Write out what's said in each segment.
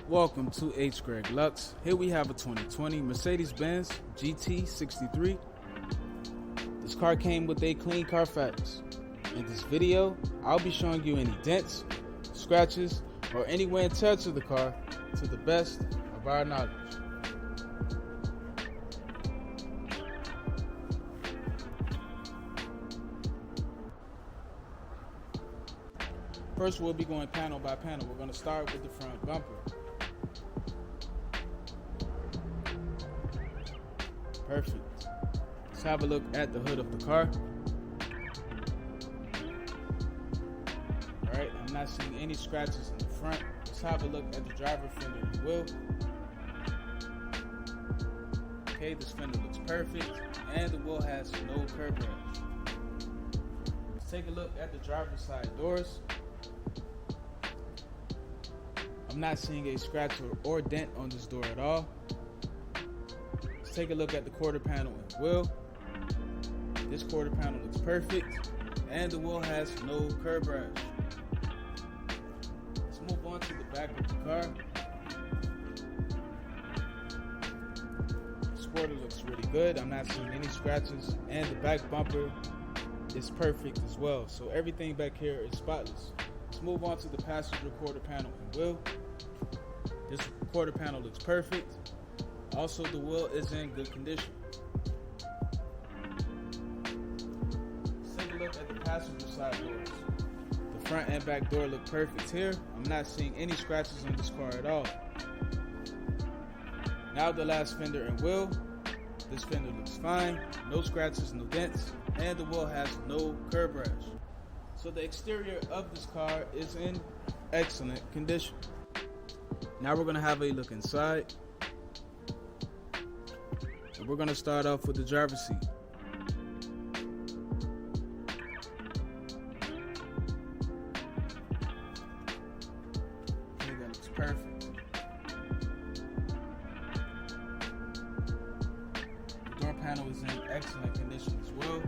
Welcome to Hgreglux. Here we have a 2020 Mercedes Benz GT 63. This car came with a clean CARFAX. In this video, I'll be showing you any dents, scratches, or any wear and tear to the car to the best of our knowledge. First, we'll be going panel by panel. We're going to start with the front bumper. Perfect. Let's have a look at the hood of the car. Alright, I'm not seeing any scratches in the front. Let's have a look at the driver fender and wheel. Okay, this fender looks perfect, and the wheel has no curb rash. Let's take a look at the driver's side doors. I'm not seeing a scratch or dent on this door at all. Let's take a look at the quarter panel and wheel. This quarter panel looks perfect, and the wheel has no curb rash. Let's move on to the back of the car. The spoiler looks really good. I'm not seeing any scratches, and the back bumper is perfect as well. So everything back here is spotless. Let's move on to the passenger quarter panel and wheel. This quarter panel looks perfect. Also, the wheel is in good condition. Let's take a look at the passenger side doors. The front and back door look perfect here. I'm not seeing any scratches on this car at all. Now the last fender and wheel. This fender looks fine. No scratches, no dents, and the wheel has no curb rash. So the exterior of this car is in excellent condition. Now we're going to have a look inside. And we're going to start off with the driver's seat. Okay, that looks perfect. The door panel is in excellent condition as well.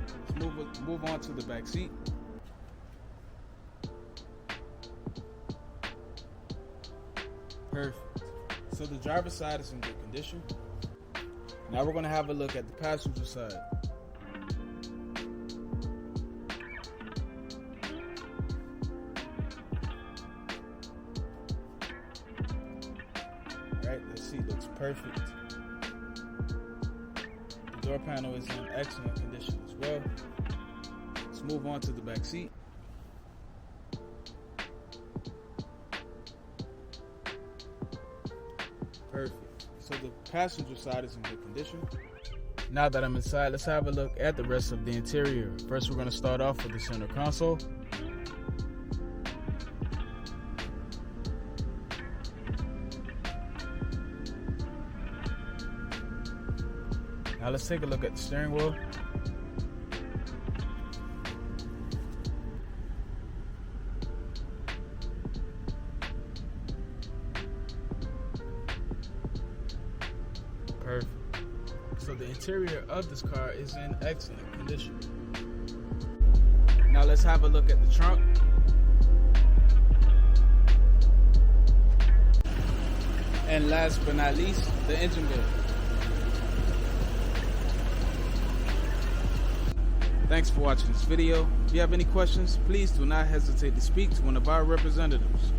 Let's move on to the back seat. Perfect. So the driver's side is in good condition. Now we're going to have a look at the passenger side. Alright, the seat looks perfect. The door panel is in excellent condition as well. Let's move on to the back seat. Perfect. So the passenger side is in good condition. Now that I'm inside, let's have a look at the rest of the interior. First, we're going to start off with the center console. Now let's take a look at the steering wheel. Perfect. So the interior of this car is in excellent condition. Now let's have a look at the trunk. And last but not least, the engine bay. Thanks for watching this video. If you have any questions, please do not hesitate to speak to one of our representatives.